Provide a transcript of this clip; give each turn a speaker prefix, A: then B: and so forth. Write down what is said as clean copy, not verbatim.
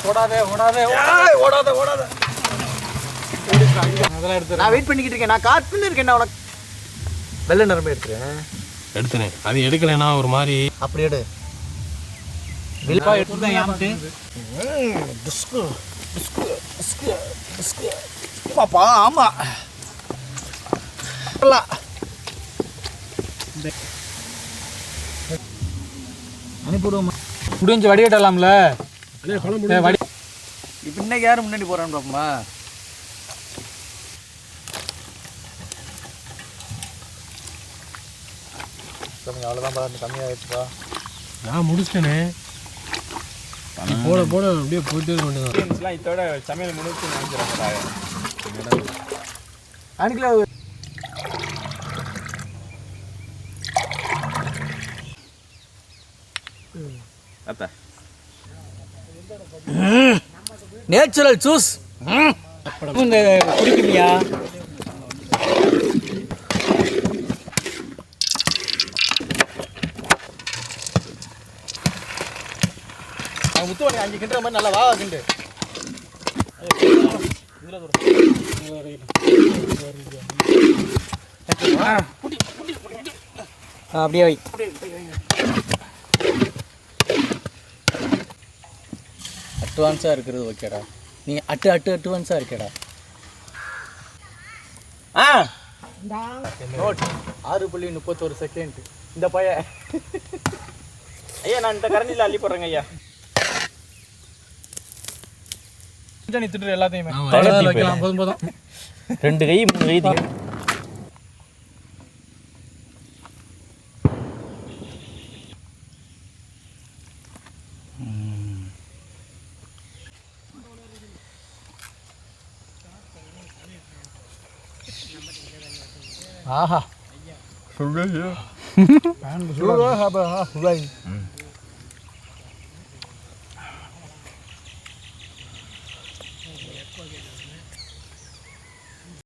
A: ஓடாதே அதெல்லாம் எடுத்து
B: நான் வெயிட் பண்ணிக்கிட்டு இருக்கேன். நான் காத்துன்னு இருக்கேன். நான் உனக்கு வெள்ளை நிறமே எடுத்துறேன்.
C: அது எடுக்கலைன்னா ஒரு மாதிரி
B: அப்படி எடு.
A: வில்பா எடுத்து யாமட்டு
B: பாப்பா ஆமா அனுப்பிவிடுவோமா?
A: முடிஞ்சு வடிகட்டலாம்ல. வடி
B: இப்போ இன்னைக்கு யாரும் முன்னாடி போகிறான்னு பாப்போமா?
A: அவ்வளோதான் கம்மியாகிடுச்சுப்பா.
C: நான் முடிச்சிட்டேனே. போட அப்படியே போயிட்டே இருக்க வேண்டியதான்.
A: இதோட சமையல் முடிச்சு நினைச்சிடறாங்க.
B: அன்னைக்குல நேச்சுரல் ஜூஸ் குடிக்கலையா? முத்துவணி 5 கிண்டுற மாதிரி நல்லா வா கிண்டு. அப்படியே வை. அட்வான்ஸாக இருக்கிறது ஓகேடா. நீ அட்வான்ஸாக இருக்கேடா. 6.31 செகண்ட். இந்த பையன் ஐயா நான் இந்த கரண்டியில் அள்ளி போடுறேங்க ஐயா.
A: நீ திட்டு எல்லாத்தையுமே
C: வைக்கலாம். போதும்
B: 2 கை 3 கை திங்க.
A: ஆஹா
B: சொல்லுங்க.